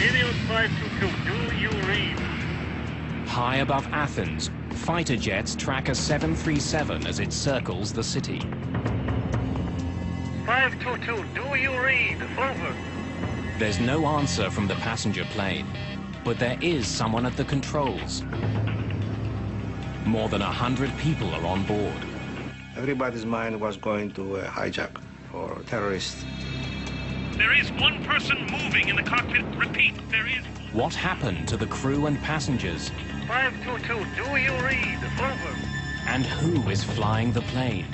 Helios 522, do you read? High above Athens, fighter jets track a 737 as it circles the city. 522, do you read? Over. There's no answer from the passenger plane, but there is someone at the controls. More than 100 people are on board. Everybody's mind was going to hijack or terrorists. There is one person moving in the cockpit. Repeat, there is. What happened to the crew and passengers? 522, do you read? Over. And who is flying the plane?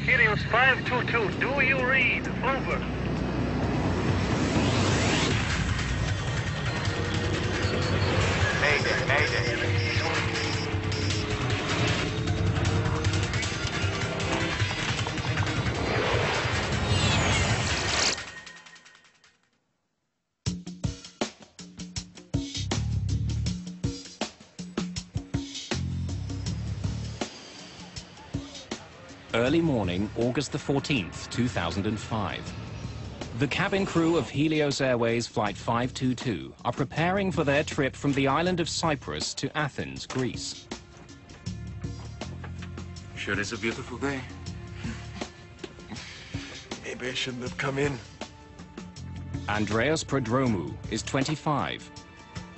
Helios 522, do you read? Over. Mayday, mayday. Early morning, August the 14th, 2005. The cabin crew of Helios Airways Flight 522 are preparing for their trip from the island of Cyprus to Athens, Greece. Sure it's a beautiful day. Maybe I shouldn't have come in. Andreas Prodromou is 25.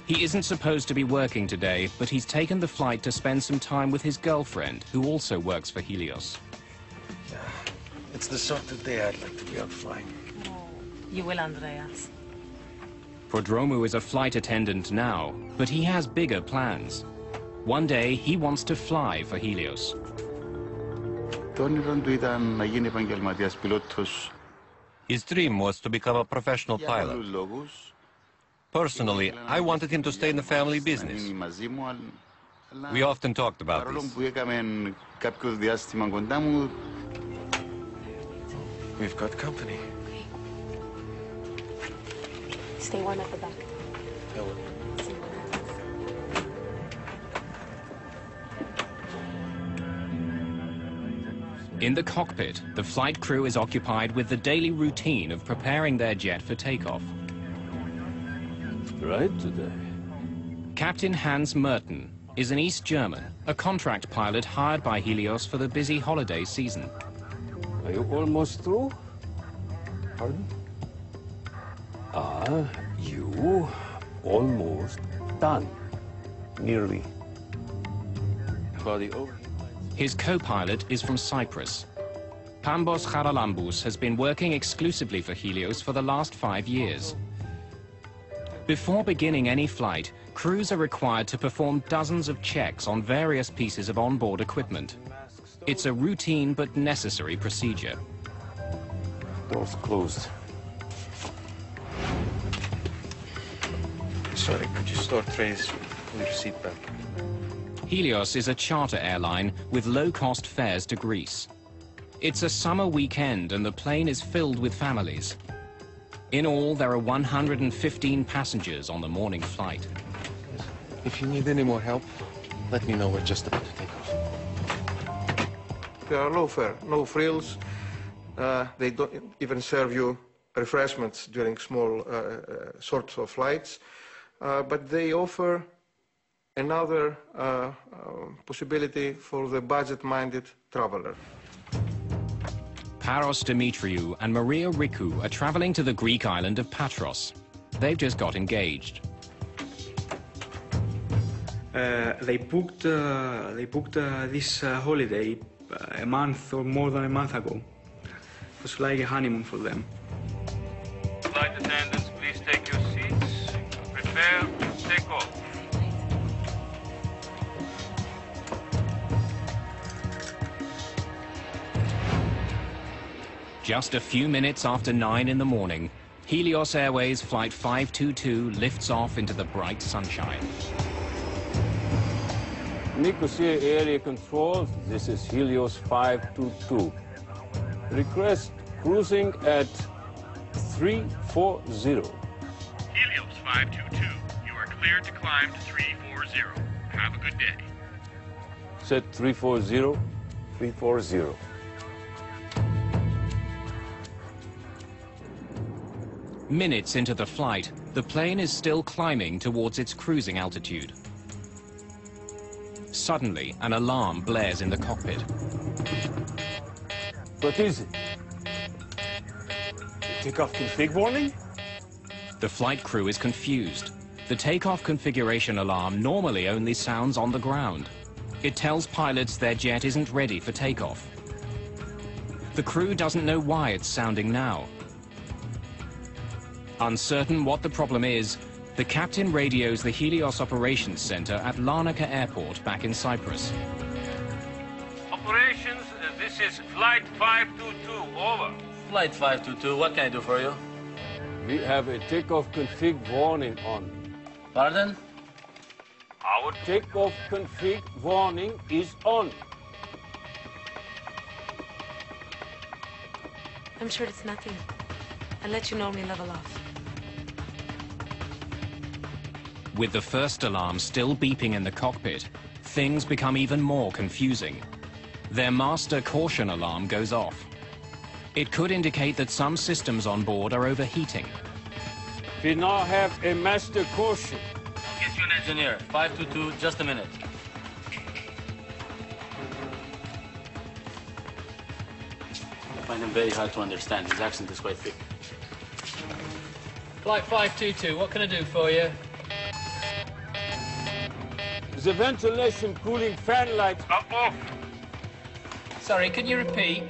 He isn't supposed to be working today, but he's taken the flight to spend some time with his girlfriend, who also works for Helios. Yeah, it's the sort of day I'd like to be out flying. You will, Andreas. Prodromou is a flight attendant now, but he has bigger plans. One day, he wants to fly for Helios. His dream was to become a professional pilot. Personally, I wanted him to stay in the family business. We often talked about this. We've got company. Stay warm at the back. I will. In the cockpit, the flight crew is occupied with the daily routine of preparing their jet for takeoff. Right today. Captain Hans Merten is an East German, a contract pilot hired by Helios for the busy holiday season. Are you almost through? Pardon? You almost done. Nearly. His co-pilot is from Cyprus. Pambos Charalambous has been working exclusively for Helios for the last 5 years. Before beginning any flight, crews are required to perform dozens of checks on various pieces of onboard equipment. It's a routine but necessary procedure. Doors closed. Sorry, could you store trays? Pull your seat back. Helios is a charter airline with low-cost fares to Greece. It's a summer weekend and the plane is filled with families. In all, there are 115 passengers on the morning flight. If you need any more help, let me know. We're just about to take off. They are low fare, no frills. They don't even serve you refreshments during small sorts of flights. But they offer another possibility for the budget-minded traveler. Paros Dimitriou and Maria Rikou are traveling to the Greek island of Patros. They've just got engaged. They booked this holiday a month or more than a month ago. It was like a honeymoon for them. Flight attendants, please take your seats. Prepare to take off. Just a few minutes after 9 in the morning, Helios Airways Flight 522 lifts off into the bright sunshine. Nicosia Area Control, this is Helios 522. Request cruising at 340. Helios 522, you are cleared to climb to 340. Have a good day. Set 340, 340. Minutes into the flight, The plane is still climbing towards its cruising altitude. Suddenly, an alarm blares in the cockpit. What is it? The takeoff config warning? The flight crew is confused. The takeoff configuration alarm normally only sounds on the ground. It tells pilots their jet isn't ready for takeoff. The crew doesn't know why it's sounding now. Uncertain what the problem is, the captain radios the Helios Operations Center at Larnaca Airport back in Cyprus. Operations, this is Flight 522, over. Flight 522, what can I do for you? We have a takeoff config warning on. Pardon? Our takeoff config warning is on. I'm sure it's nothing. I'll let you know when we level off. With the first alarm still beeping in the cockpit, things become even more confusing. Their master caution alarm goes off. It could indicate that some systems on board are overheating. We now have a master caution. I'll get you an engineer. 522, just a minute. I find him very hard to understand. His accent is quite thick. Flight 522, what can I do for you? The ventilation cooling fan lights are off. Sorry, can you repeat?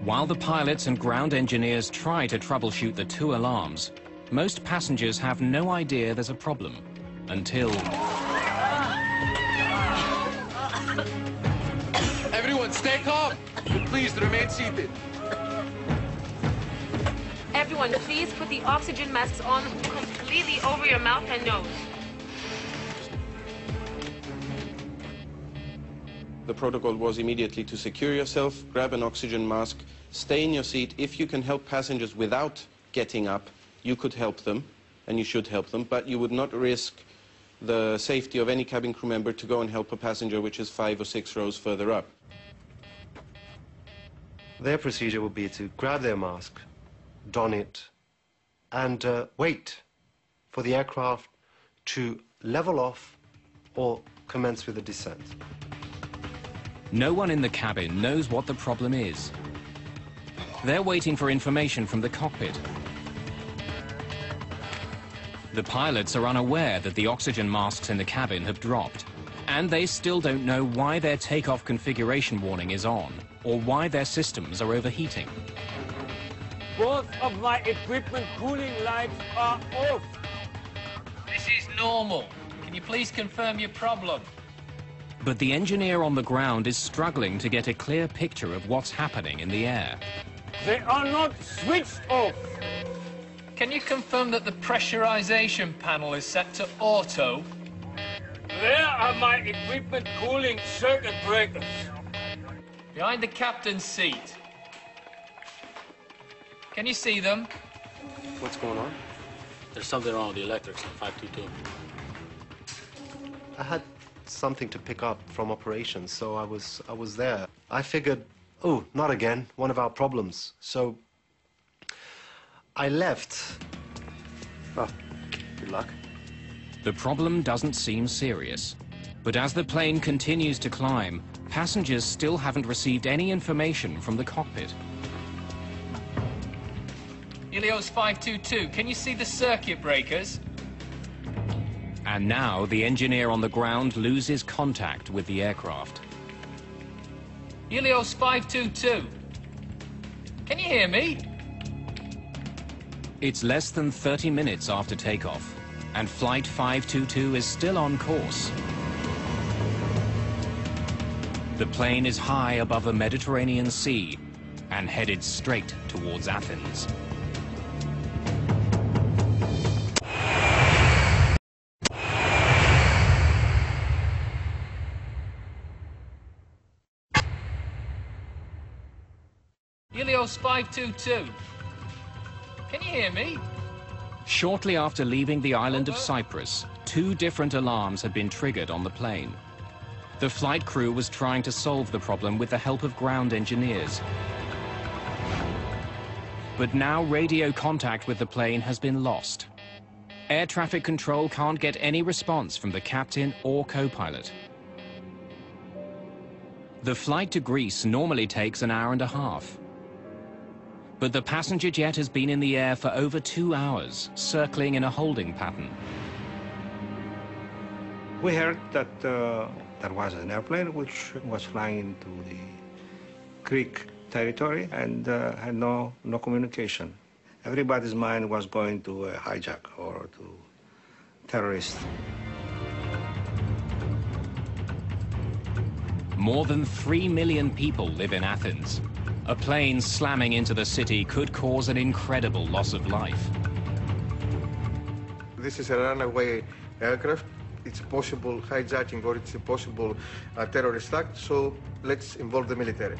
While the pilots and ground engineers try to troubleshoot the two alarms, most passengers have no idea there's a problem until... Everyone, stay calm. Please remain seated. Everyone, please put the oxygen masks on completely over your mouth and nose. The protocol was immediately to secure yourself, grab an oxygen mask, stay in your seat. If you can help passengers without getting up, you could help them, and you should help them, but you would not risk the safety of any cabin crew member to go and help a passenger which is 5 or 6 rows further up. Their procedure would be to grab their mask, don it, and wait for the aircraft to level off or commence with the descent. No one in the cabin knows what the problem is. They're waiting for information from the cockpit. The pilots are unaware that the oxygen masks in the cabin have dropped, and they still don't know why their takeoff configuration warning is on, or why their systems are overheating. Both of my equipment cooling lights are off. This is normal. Can you please confirm your problem? But the engineer on the ground is struggling to get a clear picture of what's happening in the air. They are not switched off. Can you confirm that the pressurization panel is set to auto? Where are my equipment cooling circuit breakers? Behind the captain's seat. Can you see them? What's going on? There's something wrong with the electrics on 522. I had something to pick up from operations, so I was there. I figured, oh, not again, one of our problems. So I left. Oh, good luck. The problem doesn't seem serious, but as the plane continues to climb, passengers still haven't received any information from the cockpit. Helios 522, can you see the circuit breakers? And now the engineer on the ground loses contact with the aircraft. Helios 522, can you hear me? It's less than 30 minutes after takeoff, and Flight 522 is still on course. The plane is high above the Mediterranean Sea and headed straight towards Athens. Helios 522, can you hear me? Shortly after leaving the island of Cyprus, 2 different alarms had been triggered on the plane. The flight crew was trying to solve the problem with the help of ground engineers. But now radio contact with the plane has been lost. Air traffic control can't get any response from the captain or co-pilot. The flight to Greece normally takes an hour and a half. But the passenger jet has been in the air for over 2 hours, circling in a holding pattern. We heard that there was an airplane which was flying into the Greek territory and had no communication. Everybody's mind was going to a hijack or to terrorists. More than 3 million people live in Athens. A plane slamming into the city could cause an incredible loss of life. This is a runaway aircraft. It's a possible hijacking or it's a possible terrorist act, so let's involve the military.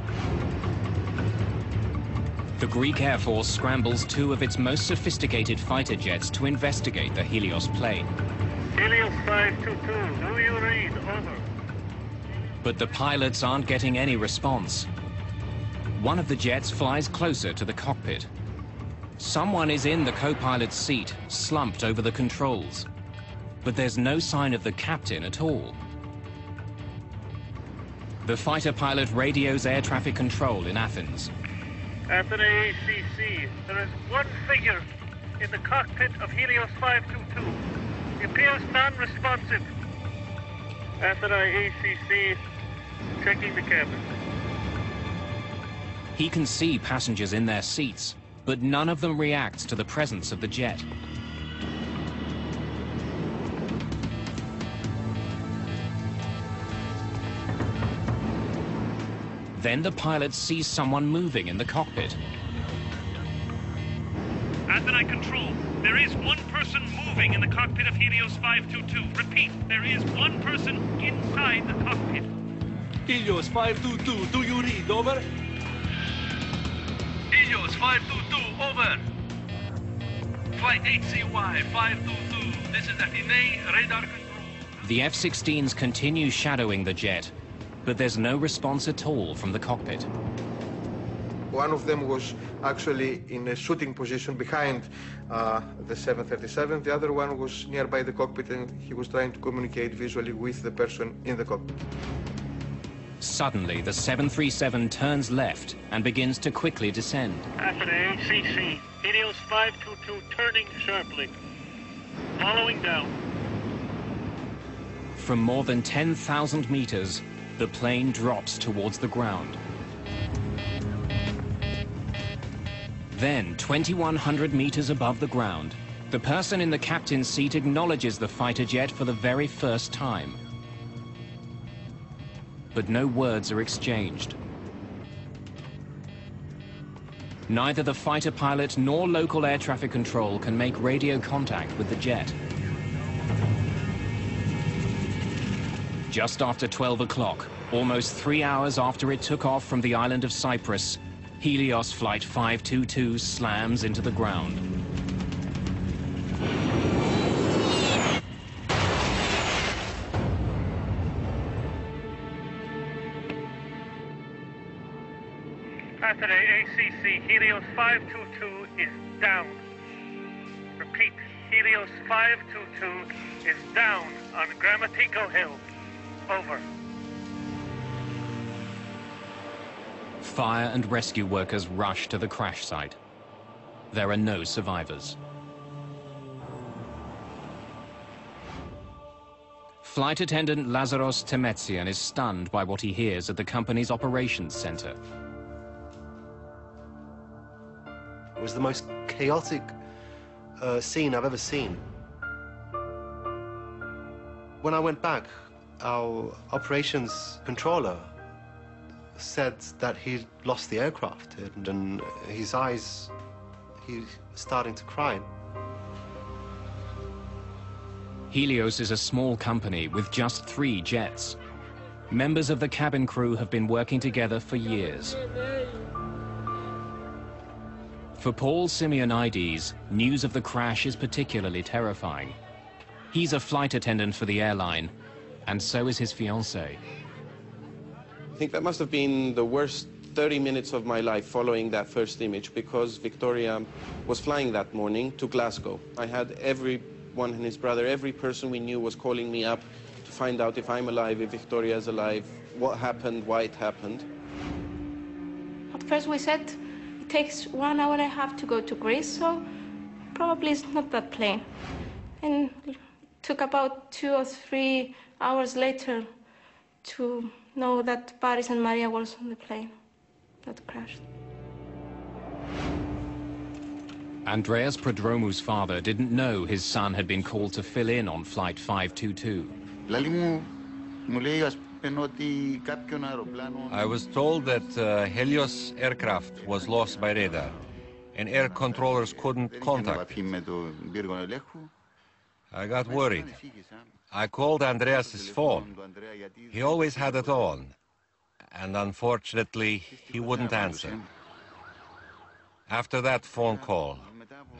The Greek Air Force scrambles 2 of its most sophisticated fighter jets to investigate the Helios plane. Helios 522, do you read? Over. But the pilots aren't getting any response. One of the jets flies closer to the cockpit. Someone is in the co-pilot's seat, slumped over the controls. But there's no sign of the captain at all. The fighter pilot radios air traffic control in Athens. Athens ACC, there is one figure in the cockpit of Helios 522. He appears non-responsive. Athens ACC, checking the cabin. He can see passengers in their seats, but none of them reacts to the presence of the jet. Then the pilot sees someone moving in the cockpit. Athens Control, there is one person moving in the cockpit of Helios 522. Repeat, there is one person inside the cockpit. Helios 522, do you read? Over. Helios 522, over. Flight HCY 522, this is Athens radar control. The F-16s continue shadowing the jet, but there's no response at all from the cockpit. One of them was actually in a shooting position behind the 737. The other one was nearby the cockpit and he was trying to communicate visually with the person in the cockpit. Suddenly, the 737 turns left and begins to quickly descend. Athens ACC, Helios 522 turning sharply, following down. From more than 10,000 meters, the plane drops towards the ground. Then, 2,100 meters above the ground, the person in the captain's seat acknowledges the fighter jet for the very first time. But no words are exchanged. Neither the fighter pilot nor local air traffic control can make radio contact with the jet. Just after 12 o'clock, almost 3 hours after it took off from the island of Cyprus, Helios Flight 522 slams into the ground. Athens ACC, Helios 522 is down. Repeat, Helios 522 is down on Grammatiko Hill. Over. Fire and rescue workers rush to the crash site. There are no survivors. Flight attendant Lazaros Temetsian is stunned by what he hears at the company's operations center. It was the most chaotic scene I've ever seen. When I went back, our operations controller said that he'd lost the aircraft and his eyes, he's starting to cry. Helios is a small company with just 3 jets. Members of the cabin crew have been working together for years. For Paul Simeonides, news of the crash is particularly terrifying. He's a flight attendant for the airline, and so is his fiancée. I think that must have been the worst 30 minutes of my life following that first image, because Victoria was flying that morning to Glasgow. I had every everyone and his brother, every person we knew was calling me up to find out if I'm alive, if Victoria's alive, what happened, why it happened. At first we said it takes 1 hour and a half to go to Greece, so probably it's not that plane. And it took about 2 or 3 hours later to know that Paris and Maria was on the plane that crashed. Andreas Prodromu's father didn't know his son had been called to fill in on Flight 522. I was told that Helios aircraft was lost by radar, and air controllers couldn't contact it. I got worried. I called Andreas's phone. He always had it on, and unfortunately, he wouldn't answer. After that phone call,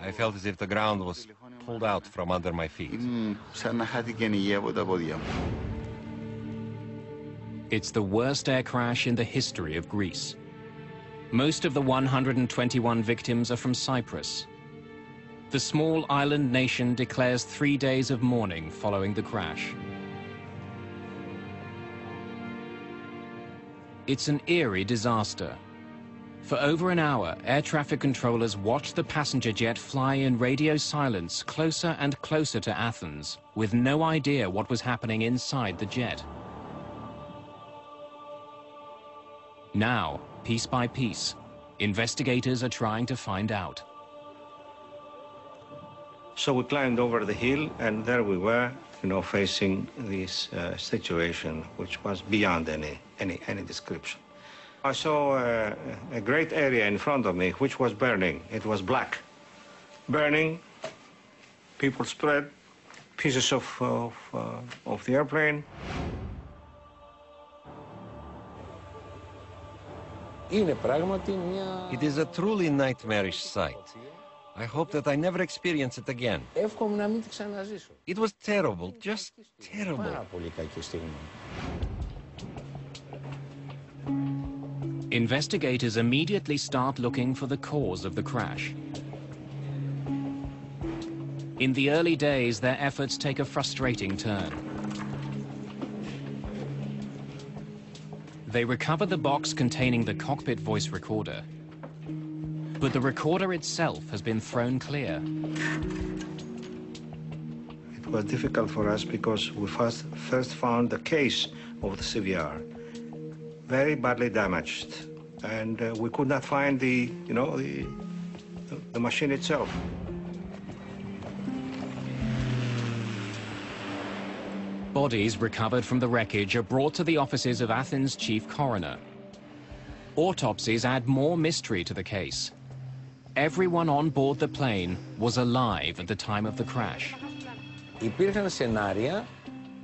I felt as if the ground was pulled out from under my feet. It's the worst air crash in the history of Greece. Most of the 121 victims are from Cyprus. The small island nation declares 3 days of mourning following the crash. It's an eerie disaster. For over an hour, air traffic controllers watched the passenger jet fly in radio silence closer and closer to Athens, with no idea what was happening inside the jet. Now, piece by piece, investigators are trying to find out. So we climbed over the hill, and there we were, facing this situation, which was beyond any description. I saw a great area in front of me, which was burning. It was black. Burning, people spread, pieces of the airplane. It is a truly nightmarish sight. I hope that I never experience it again. It was terrible, just terrible. Investigators immediately start looking for the cause of the crash. In the early days, their efforts take a frustrating turn. They recover the box containing the cockpit voice recorder, but the recorder itself has been thrown clear. It was difficult for us because we first found the case of the CVR very badly damaged, and we could not find the machine itself. Bodies recovered from the wreckage are brought to the offices of Athens' chief coroner. Autopsies add more mystery to the case. Everyone on board the plane was alive at the time of the crash.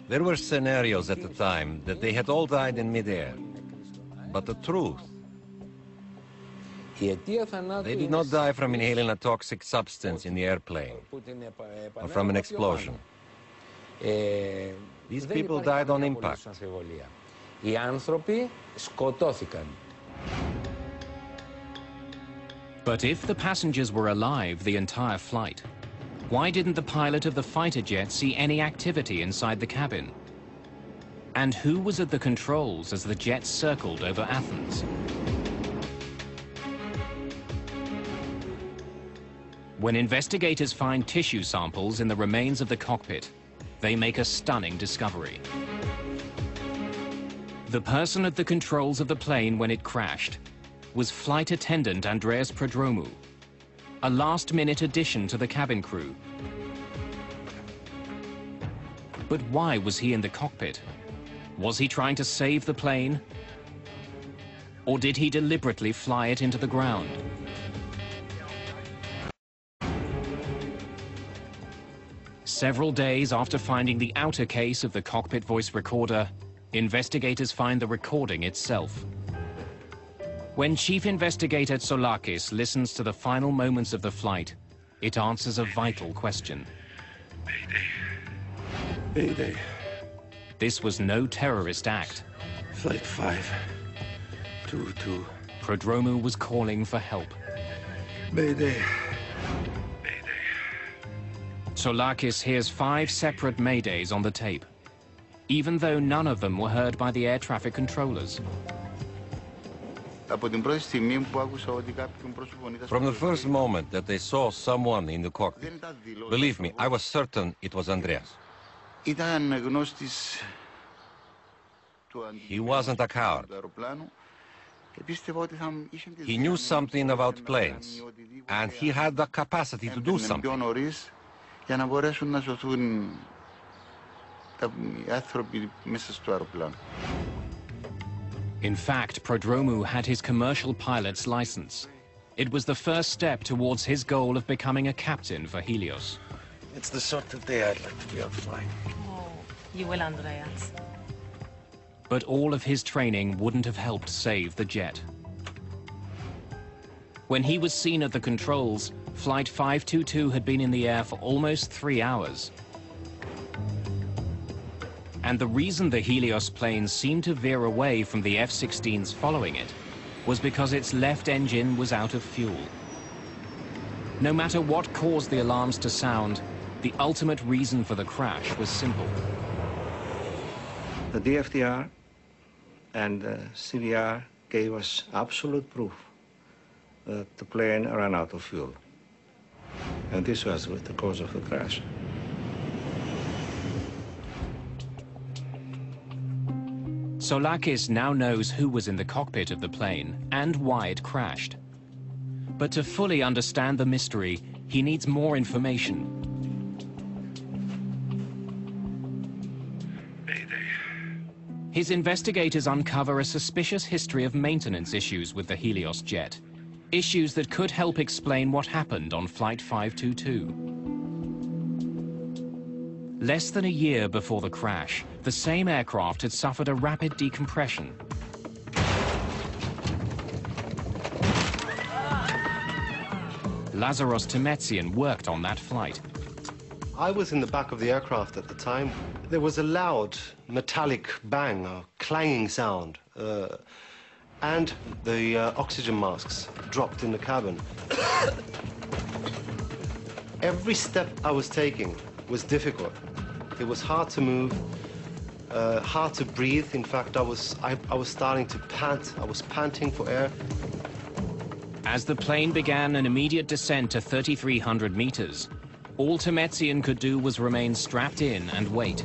There were scenarios at the time that they had all died in midair. But the truth, they did not die from inhaling a toxic substance in the airplane or from an explosion. These people died on impact. Οι άνθρωποι σκοτώθηκαν. But if the passengers were alive the entire flight, why didn't the pilot of the fighter jet see any activity inside the cabin? And who was at the controls as the jet circled over Athens? When investigators find tissue samples in the remains of the cockpit, they make a stunning discovery. The person at the controls of the plane when it crashed was flight attendant Andreas Prodromu, a last-minute addition to the cabin crew. But why was he in the cockpit? Was he trying to save the plane? Or did he deliberately fly it into the ground? Several days after finding the outer case of the cockpit voice recorder, investigators find the recording itself. When Chief Investigator Tsolakis listens to the final moments of the flight, it answers a vital question. Mayday. Mayday. This was no terrorist act. Flight 522. Prodromu was calling for help. Mayday. Soulakis hears 5 separate maydays on the tape, even though none of them were heard by the air traffic controllers. From the first moment that I saw someone in the cockpit, believe me, I was certain it was Andreas. He wasn't a coward. He knew something about planes, and he had the capacity to do something. In fact, Prodromou had his commercial pilot's license. It was the first step towards his goal of becoming a captain for Helios. It's the sort of day I'd like to be out flying. Oh, you will, Andreas. But all of his training wouldn't have helped save the jet. When he was seen at the controls, Flight 522 had been in the air for almost 3 hours. And the reason the Helios plane seemed to veer away from the F-16s following it was because its left engine was out of fuel. No matter what caused the alarms to sound, the ultimate reason for the crash was simple. The DFTR and CVR gave us absolute proof that the plane ran out of fuel. And this was the cause of the crash. Soulakis now knows who was in the cockpit of the plane and why it crashed. But to fully understand the mystery, he needs more information. His investigators uncover a suspicious history of maintenance issues with the Helios jet, issues that could help explain what happened on Flight 522. Less than a year before the crash, the same aircraft had suffered a rapid decompression. Lazaros Temetsian worked on that flight. I was in the back of the aircraft at the time. There was a loud metallic bang, a clanging sound, and the oxygen masks dropped in the cabin. Every step I was taking was difficult. It was hard to move, hard to breathe. In fact, I was starting to pant. I was panting for air. As the plane began an immediate descent to 3,300 meters, all Temetsian could do was remain strapped in and wait.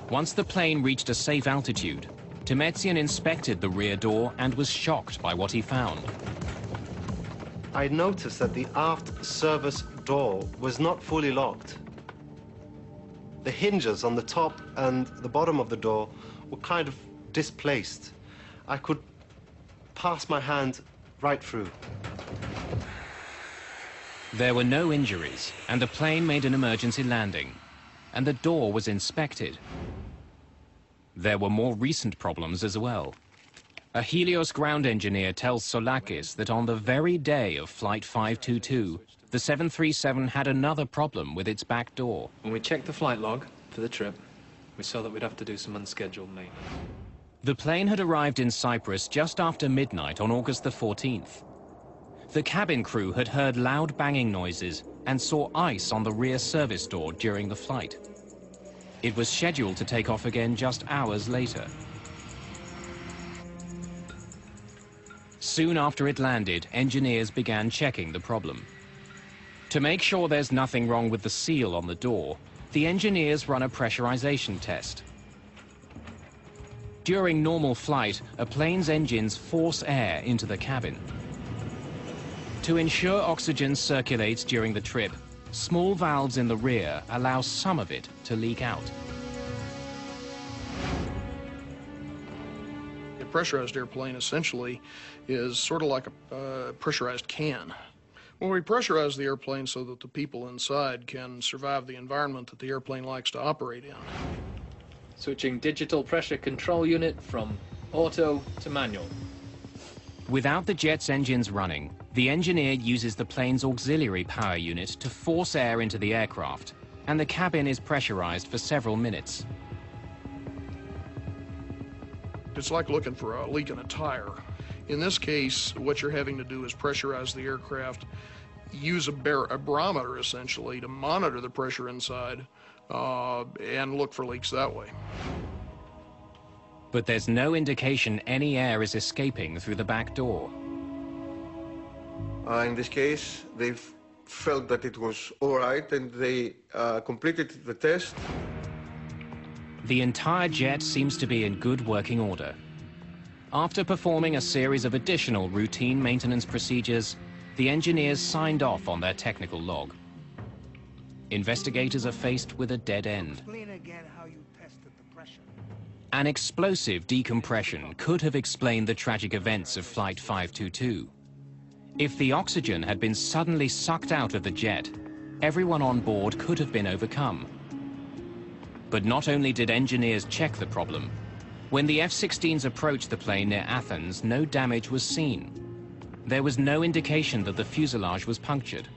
Once the plane reached a safe altitude, Temetsian inspected the rear door and was shocked by what he found. I noticed that the aft service door was not fully locked. The hinges on the top and the bottom of the door were kind of displaced. I could pass my hand right through. There were no injuries, and the plane made an emergency landing, and the door was inspected. There were more recent problems as well. A Helios ground engineer tells Soulakis that on the very day of Flight 522, the 737 had another problem with its back door. When we checked the flight log for the trip, we saw that we'd have to do some unscheduled maintenance. The plane had arrived in Cyprus just after midnight on August the 14th. The cabin crew had heard loud banging noises and saw ice on the rear service door during the flight. It was scheduled to take off again just hours later. Soon after it landed, engineers began checking the problem. To make sure there's nothing wrong with the seal on the door, the engineers run a pressurization test. During normal flight, a plane's engines force air into the cabin. To ensure oxygen circulates during the trip, small valves in the rear allow some of it to leak out. A pressurized airplane essentially is sort of like a pressurized can. Well, we pressurize the airplane so that the people inside can survive the environment that the airplane likes to operate in. Switching digital pressure control unit from auto to manual. Without the jet's engines running, the engineer uses the plane's auxiliary power unit to force air into the aircraft, and the cabin is pressurized for several minutes. It's like looking for a leak in a tire. In this case, what you're having to do is pressurize the aircraft use a barometer, essentially, to monitor the pressure inside and look for leaks that way. But there's no indication any air is escaping through the back door. In this case, they felt that it was all right, and they completed the test. The entire jet seems to be in good working order. After performing a series of additional routine maintenance procedures, the engineers signed off on their technical log. Investigators are faced with a dead end. An explosive decompression could have explained the tragic events of Flight 522. If the oxygen had been suddenly sucked out of the jet, everyone on board could have been overcome. But not only did engineers check the problem, when the F-16s approached the plane near Athens, no damage was seen. There was no indication that the fuselage was punctured.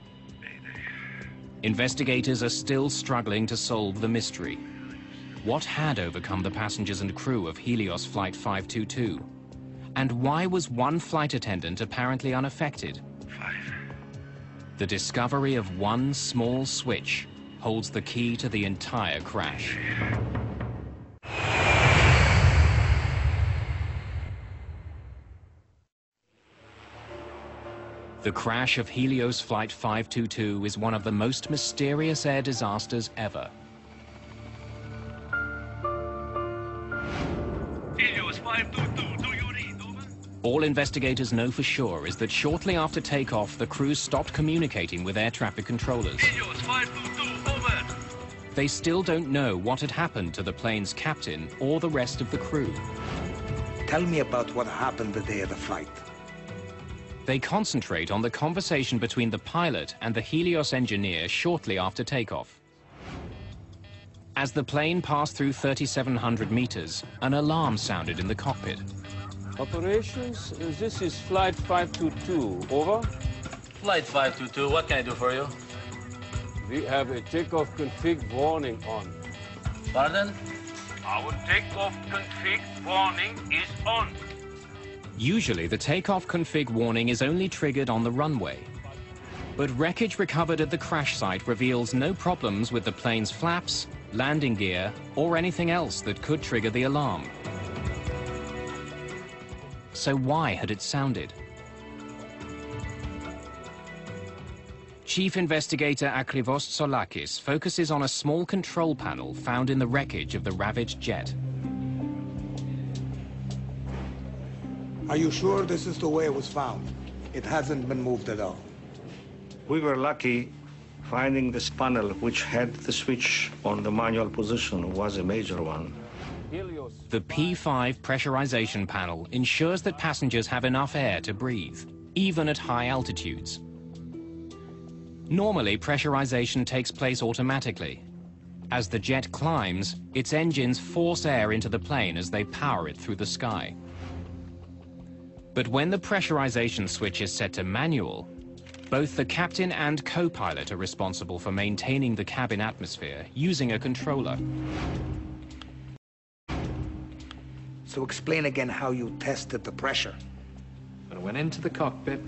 Investigators are still struggling to solve the mystery. What had overcome the passengers and crew of Helios Flight 522? And why was one flight attendant apparently unaffected? The discovery of one small switch holds the key to the entire crash. The crash of Helios Flight 522 is one of the most mysterious air disasters ever. Helios 522, do you read, over? All investigators know for sure is that shortly after takeoff, the crew stopped communicating with air traffic controllers. Helios 522, over. They still don't know what had happened to the plane's captain or the rest of the crew. Tell me about what happened the day of the flight. They concentrate on the conversation between the pilot and the Helios engineer shortly after takeoff. As the plane passed through 3,700 meters, an alarm sounded in the cockpit. Operations, this is Flight 522, over. Flight 522, what can I do for you? We have a takeoff config warning on. Pardon? Our takeoff config warning is on. Usually, the takeoff config warning is only triggered on the runway. But wreckage recovered at the crash site reveals no problems with the plane's flaps, landing gear, or anything else that could trigger the alarm. So why had it sounded? Chief Investigator Akrivos Tsolakis focuses on a small control panel found in the wreckage of the ravaged jet. Are you sure this is the way it was found? It hasn't been moved at all. We were lucky. Finding this panel, which had the switch on the manual position, was a major one. The P5 pressurization panel ensures that passengers have enough air to breathe, even at high altitudes. Normally, pressurization takes place automatically. As the jet climbs, its engines force air into the plane as they power it through the sky. But when the pressurization switch is set to manual, both the captain and co-pilot are responsible for maintaining the cabin atmosphere using a controller. So explain again how you tested the pressure. When I went into the cockpit,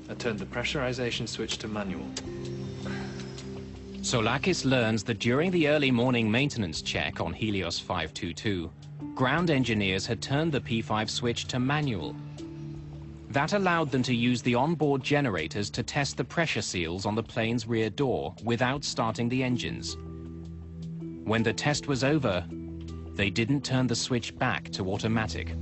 I turned the pressurization switch to manual. Tsolakis learns that during the early morning maintenance check on Helios 522, ground engineers had turned the P5 switch to manual. That allowed them to use the onboard generators to test the pressure seals on the plane's rear door without starting the engines. When the test was over, they didn't turn the switch back to automatic.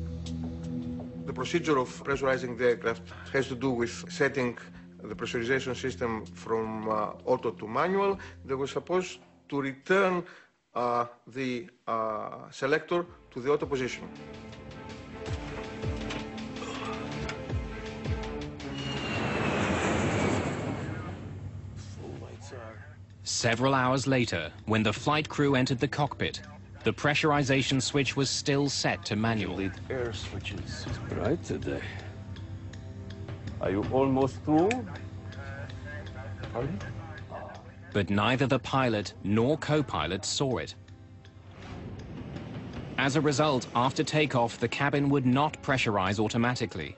The procedure of pressurizing the aircraft has to do with setting the pressurization system from auto to manual. They were supposed to return the selector to the auto position. Several hours later, when the flight crew entered the cockpit, the pressurization switch was still set to manual. Delete air switches. It's bright today. Are you almost through? Pardon? But neither the pilot nor co-pilot saw it. As a result, after takeoff, the cabin would not pressurize automatically.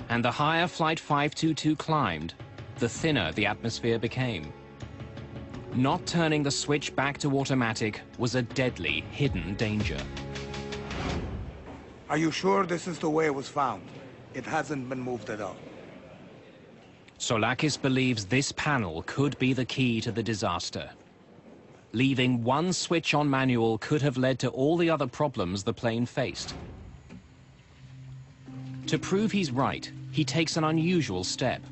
And the higher Flight 522 climbed, the thinner the atmosphere became. Not turning the switch back to automatic was a deadly, hidden danger. Are you sure this is the way it was found? It hasn't been moved at all. Soulakis believes this panel could be the key to the disaster. Leaving one switch on manual could have led to all the other problems the plane faced. To prove he's right, he takes an unusual step.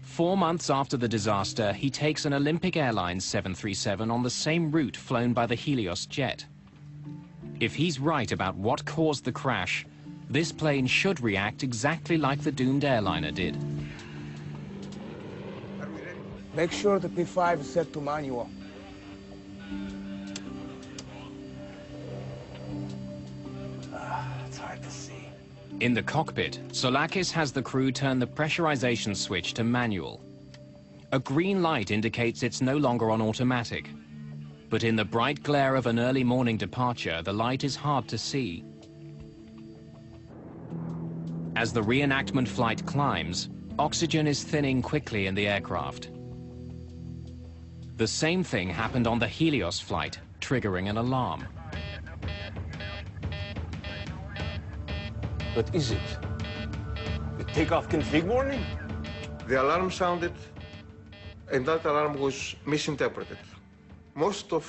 4 months after the disaster, he takes an Olympic Airlines 737 on the same route flown by the Helios jet. If he's right about what caused the crash, this plane should react exactly like the doomed airliner did. Make sure the P5 is set to manual. It's hard to see. In the cockpit, Soulakis has the crew turn the pressurization switch to manual. A green light indicates it's no longer on automatic. But in the bright glare of an early morning departure, the light is hard to see. As the reenactment flight climbs, oxygen is thinning quickly in the aircraft. The same thing happened on the Helios flight, triggering an alarm. What is it? The takeoff config warning? The alarm sounded, and that alarm was misinterpreted. Most of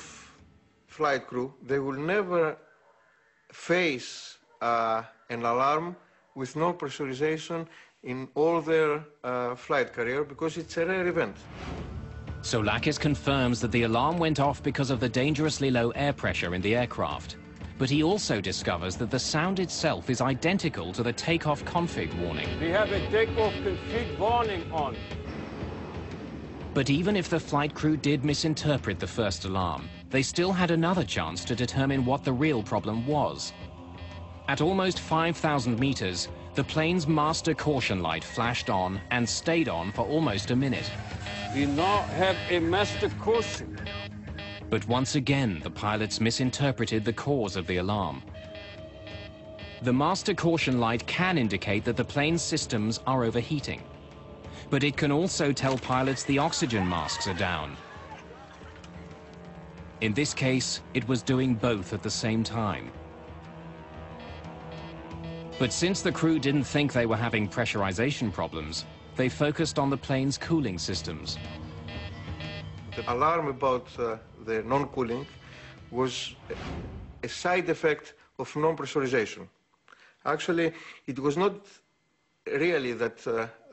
flight crew, they will never face an alarm with no pressurization in all their flight career because it's a rare event. Soulakis confirms that the alarm went off because of the dangerously low air pressure in the aircraft. But he also discovers that the sound itself is identical to the takeoff config warning. We have a takeoff config warning on. But even if the flight crew did misinterpret the first alarm, they still had another chance to determine what the real problem was. At almost 5,000 meters, the plane's master caution light flashed on and stayed on for almost a minute. We now have a master caution. But once again, the pilots misinterpreted the cause of the alarm. The master caution light can indicate that the plane's systems are overheating. But it can also tell pilots the oxygen masks are down. In this case, it was doing both at the same time. But since the crew didn't think they were having pressurization problems, they focused on the plane's cooling systems. The alarm about the non-cooling was a side effect of non-pressurization. Actually, it was not really that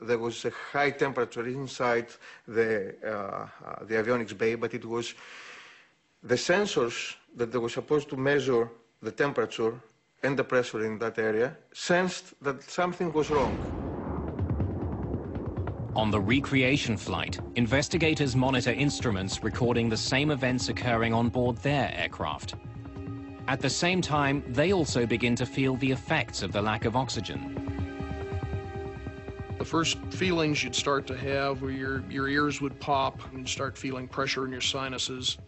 there was a high temperature inside the avionics bay, but it was the sensors that they were supposed to measure the temperature and the pressure in that area sensed that something was wrong. On the recreation flight, investigators monitor instruments recording the same events occurring on board their aircraft. At the same time, they also begin to feel the effects of the lack of oxygen. The first feelings you'd start to have were your ears would pop and you'd start feeling pressure in your sinuses.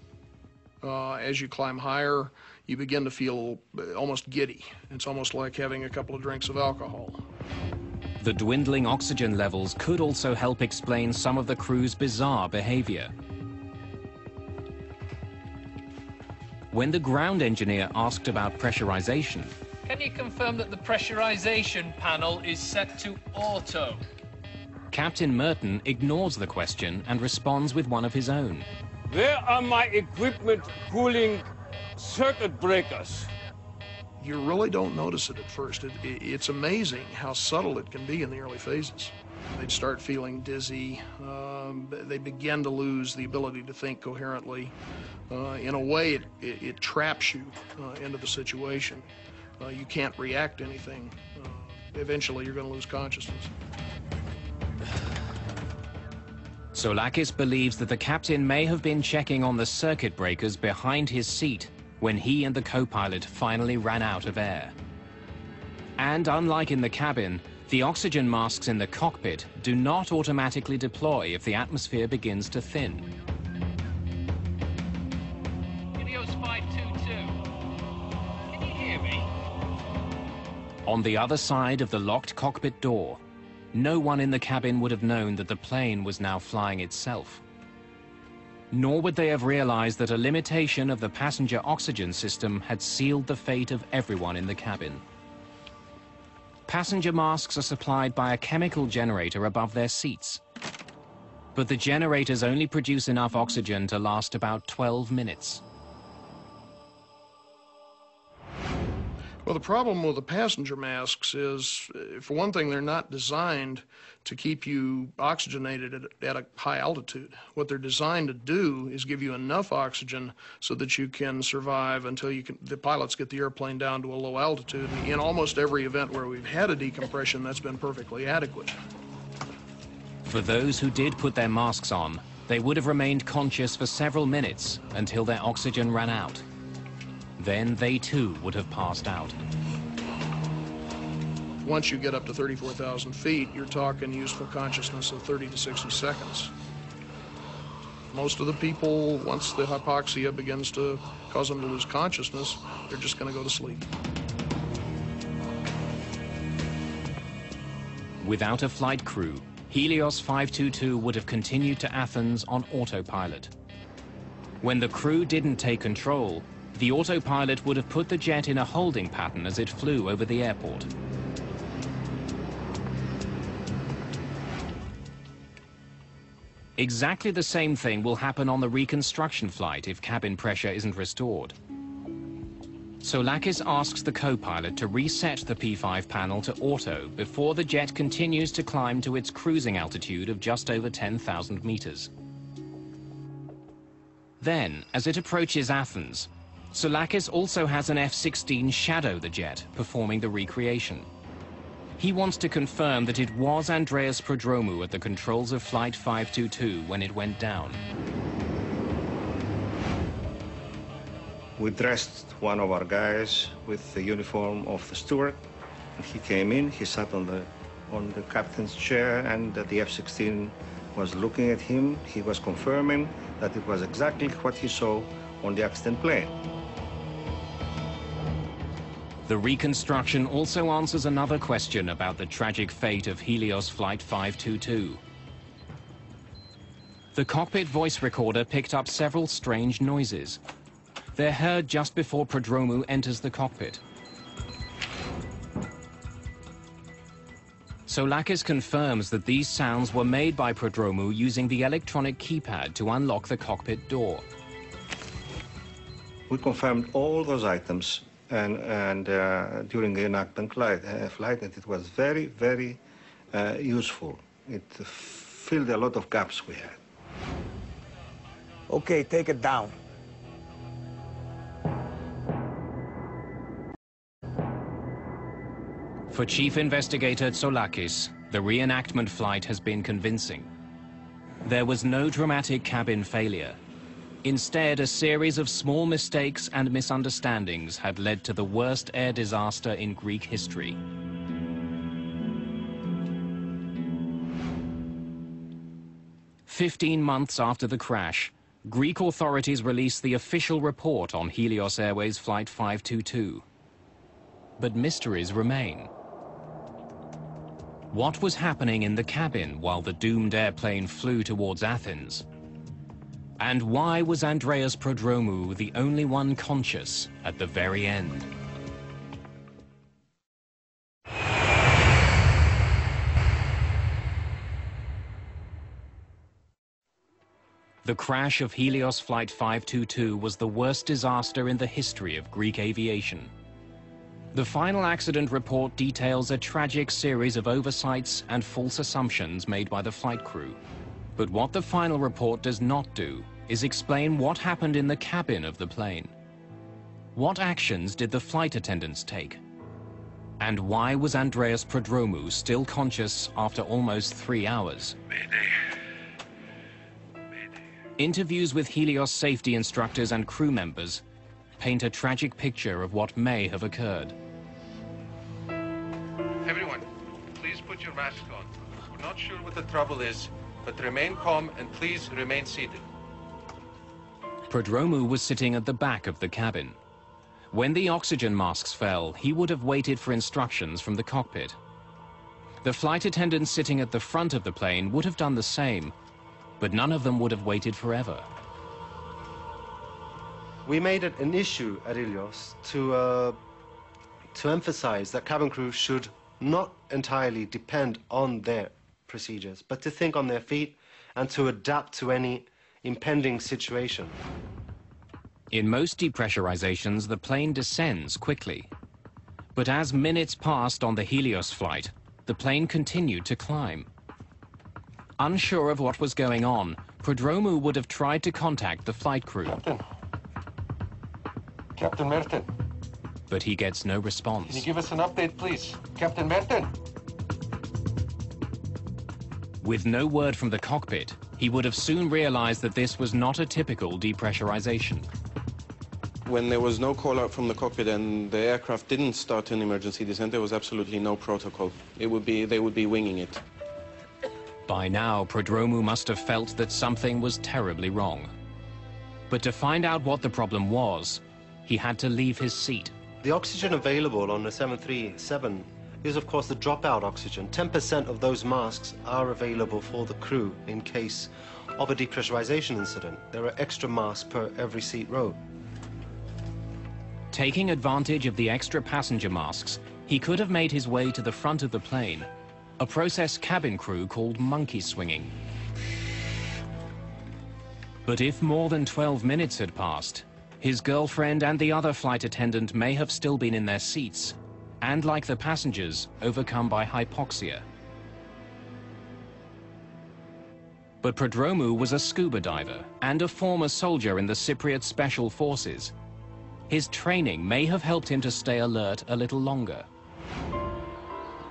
As you climb higher, you begin to feel almost giddy. It's almost like having a couple of drinks of alcohol. The dwindling oxygen levels could also help explain some of the crew's bizarre behavior. When the ground engineer asked about pressurization, can you confirm that the pressurization panel is set to auto? Captain Merton ignores the question and responds with one of his own. Where are my equipment cooling circuit breakers? You really don't notice it at first. It's amazing how subtle it can be in the early phases. They'd start feeling dizzy. They begin to lose the ability to think coherently. In a way, it traps you into the situation. You can't react to anything. Eventually, you're going to lose consciousness. Soulakis believes that the captain may have been checking on the circuit breakers behind his seat when he and the co-pilot finally ran out of air. And unlike in the cabin, the oxygen masks in the cockpit do not automatically deploy if the atmosphere begins to thin. Helios 522. Can you hear me? On the other side of the locked cockpit door, no one in the cabin would have known that the plane was now flying itself. Nor would they have realized that a limitation of the passenger oxygen system had sealed the fate of everyone in the cabin. Passenger masks are supplied by a chemical generator above their seats. But the generators only produce enough oxygen to last about 12 minutes. Well, the problem with the passenger masks is, for one thing, they're not designed to keep you oxygenated at a high altitude. What they're designed to do is give you enough oxygen so that you can survive until the pilots get the airplane down to a low altitude. And in almost every event where we've had a decompression, that's been perfectly adequate. For those who did put their masks on, they would have remained conscious for several minutes until their oxygen ran out. Then they too would have passed out. Once you get up to 34,000 feet, you're talking useful consciousness of 30 to 60 seconds. Most of the people, once the hypoxia begins to cause them to lose consciousness, they're just going to go to sleep. Without a flight crew, Helios 522 would have continued to Athens on autopilot. When the crew didn't take control, the autopilot would have put the jet in a holding pattern as it flew over the airport. Exactly the same thing will happen on the reconstruction flight if cabin pressure isn't restored. Soulakis asks the co-pilot to reset the P5 panel to auto before the jet continues to climb to its cruising altitude of just over 10,000 meters. Then, as it approaches Athens, Soulakis also has an F-16 shadow the jet, performing the recreation. He wants to confirm that it was Andreas Prodromou at the controls of Flight 522 when it went down. We dressed one of our guys with the uniform of the steward. And he came in, he sat on the captain's chair, and the F-16 was looking at him. He was confirming that it was exactly what he saw on the accident plane. The reconstruction also answers another question about the tragic fate of Helios Flight 522. The cockpit voice recorder picked up several strange noises. They're heard just before Prodromou enters the cockpit. Soulakis confirms that these sounds were made by Prodromou using the electronic keypad to unlock the cockpit door. We confirmed all those items and during the enactment flight, and it was very, very useful. It filled a lot of gaps we had. Okay, take it down. For Chief Investigator Soulakis, the reenactment flight has been convincing. There was no dramatic cabin failure. Instead, a series of small mistakes and misunderstandings had led to the worst air disaster in Greek history. "15 months after the crash, Greek authorities released the official report on Helios Airways Flight 522. But mysteries remain. What was happening in the cabin while the doomed airplane flew towards Athens? And why was Andreas Prodromou the only one conscious at the very end? The crash of Helios Flight 522 was the worst disaster in the history of Greek aviation. The final accident report details a tragic series of oversights and false assumptions made by the flight crew. But what the final report does not do is explain what happened in the cabin of the plane. What actions did the flight attendants take? And why was Andreas Prodromou still conscious after almost 3 hours? Mayday. Interviews with Helios safety instructors and crew members paint a tragic picture of what may have occurred. Everyone, please put your mask on. We're not sure what the trouble is, but remain calm and please remain seated. Prodromou was sitting at the back of the cabin. When the oxygen masks fell, he would have waited for instructions from the cockpit. The flight attendants sitting at the front of the plane would have done the same, but none of them would have waited forever. We made it an issue at Helios to emphasize that cabin crew should not entirely depend on their procedures, but to think on their feet and to adapt to any impending situation. In most depressurizations, the plane descends quickly. But as minutes passed on the Helios flight, the plane continued to climb. Unsure of what was going on, Prodromou would have tried to contact the flight crew. Captain Merton. But he gets no response. Can you give us an update, please? Captain Merton. With no word from the cockpit, he would have soon realized that this was not a typical depressurization. When there was no call out from the cockpit and the aircraft didn't start an emergency descent, there was absolutely no protocol. They would be winging it. By now, Prodromou must have felt that something was terribly wrong. But to find out what the problem was, he had to leave his seat. The oxygen available on the 737 is, of course, the dropout oxygen. 10% of those masks are available for the crew in case of a depressurization incident. There are extra masks per every seat row. Taking advantage of the extra passenger masks, he could have made his way to the front of the plane, a process cabin crew called monkey swinging. But if more than 12 minutes had passed, his girlfriend and the other flight attendant may have still been in their seats, and like the passengers, overcome by hypoxia. But Prodromou was a scuba diver and a former soldier in the Cypriot Special Forces. His training may have helped him to stay alert a little longer.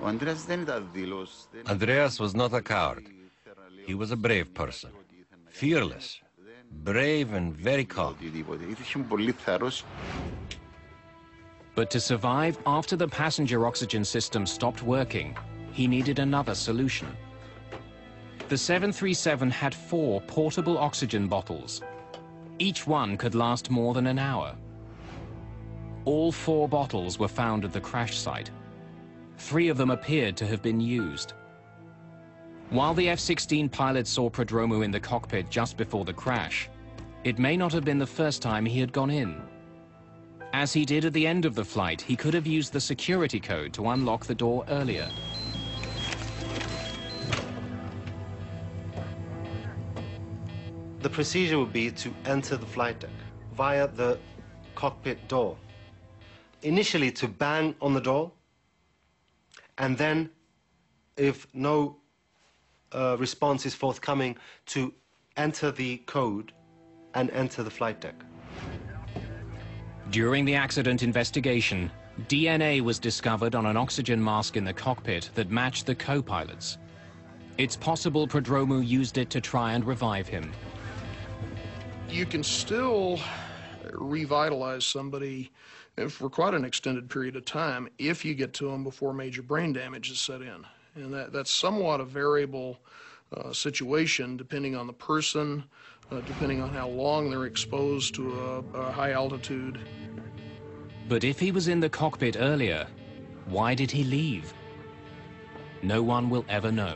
Andreas was not a coward. He was a brave person. Fearless, brave and very calm. But to survive after the passenger oxygen system stopped working, he needed another solution. The 737 had 4 portable oxygen bottles. Each one could last more than an hour. All 4 bottles were found at the crash site. 3 of them appeared to have been used. While the F-16 pilot saw Prodromou in the cockpit just before the crash, it may not have been the first time he had gone in. As he did at the end of the flight, he could have used the security code to unlock the door earlier. The procedure would be to enter the flight deck via the cockpit door. Initially to bang on the door, and then, if no response is forthcoming, to enter the code and enter the flight deck. During the accident investigation, DNA was discovered on an oxygen mask in the cockpit that matched the co-pilot's. It's possible Prodromou used it to try and revive him. You can still revitalize somebody for quite an extended period of time if you get to them before major brain damage is set in. And that's somewhat a variable situation depending on the person, depending on how long they're exposed to a high altitude. But if he was in the cockpit earlier, why did he leave? No one will ever know.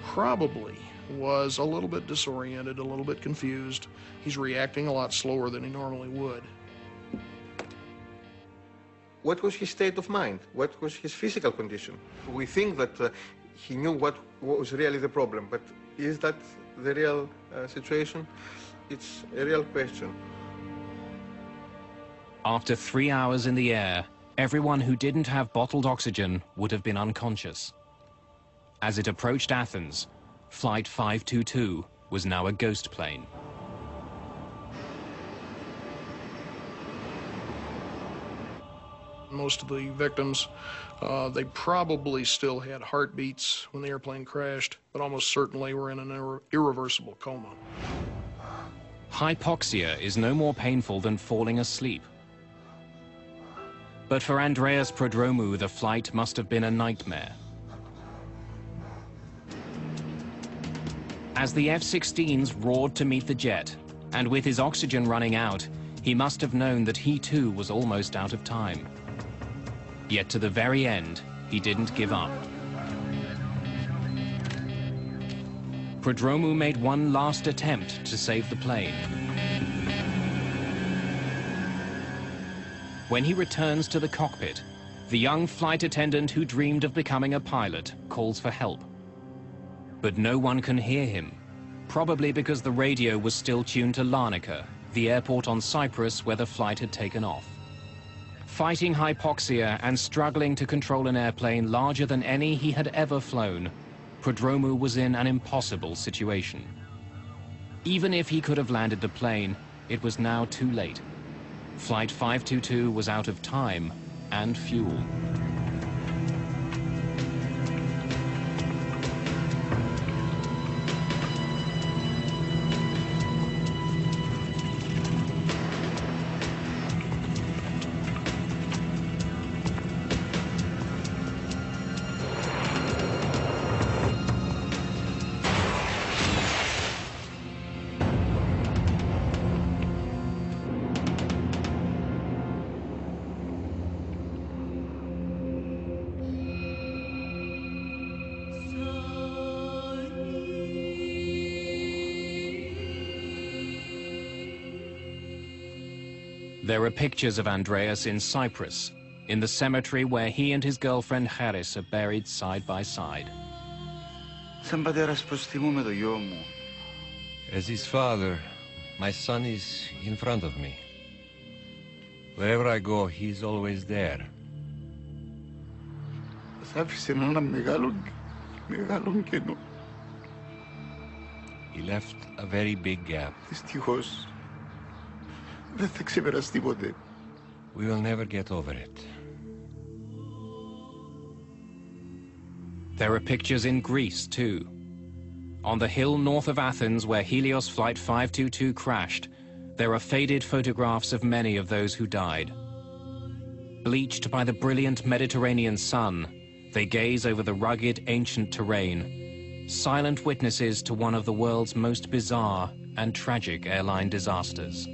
Probably was a little bit disoriented, a little bit confused. He's reacting a lot slower than he normally would. What was his state of mind? What was his physical condition? We think that he knew what was really the problem, but is that the real situation? It's a real question. After 3 hours in the air, everyone who didn't have bottled oxygen would have been unconscious. As it approached Athens, Flight 522 was now a ghost plane. Most of the victims, they probably still had heartbeats when the airplane crashed, but almost certainly were in an irreversible coma. Hypoxia is no more painful than falling asleep. But for Andreas Prodromou, the flight must have been a nightmare. As the F-16s roared to meet the jet, and with his oxygen running out, he must have known that he too was almost out of time. Yet to the very end, he didn't give up. Prodromou made one last attempt to save the plane. When he returns to the cockpit, the young flight attendant who dreamed of becoming a pilot calls for help. But no one can hear him, probably because the radio was still tuned to Larnaca, the airport on Cyprus where the flight had taken off. Fighting hypoxia and struggling to control an airplane larger than any he had ever flown, Prodromou was in an impossible situation. Even if he could have landed the plane, it was now too late. Flight 522 was out of time and fuel. There are pictures of Andreas in Cyprus, in the cemetery where he and his girlfriend Charis are buried side by side. As his father, my son is in front of me. Wherever I go, he's always there. He left a very big gap. We will never get over it. There are pictures in Greece, too. On the hill north of Athens, where Helios Flight 522 crashed, there are faded photographs of many of those who died. Bleached by the brilliant Mediterranean sun, they gaze over the rugged, ancient terrain, silent witnesses to one of the world's most bizarre and tragic airline disasters.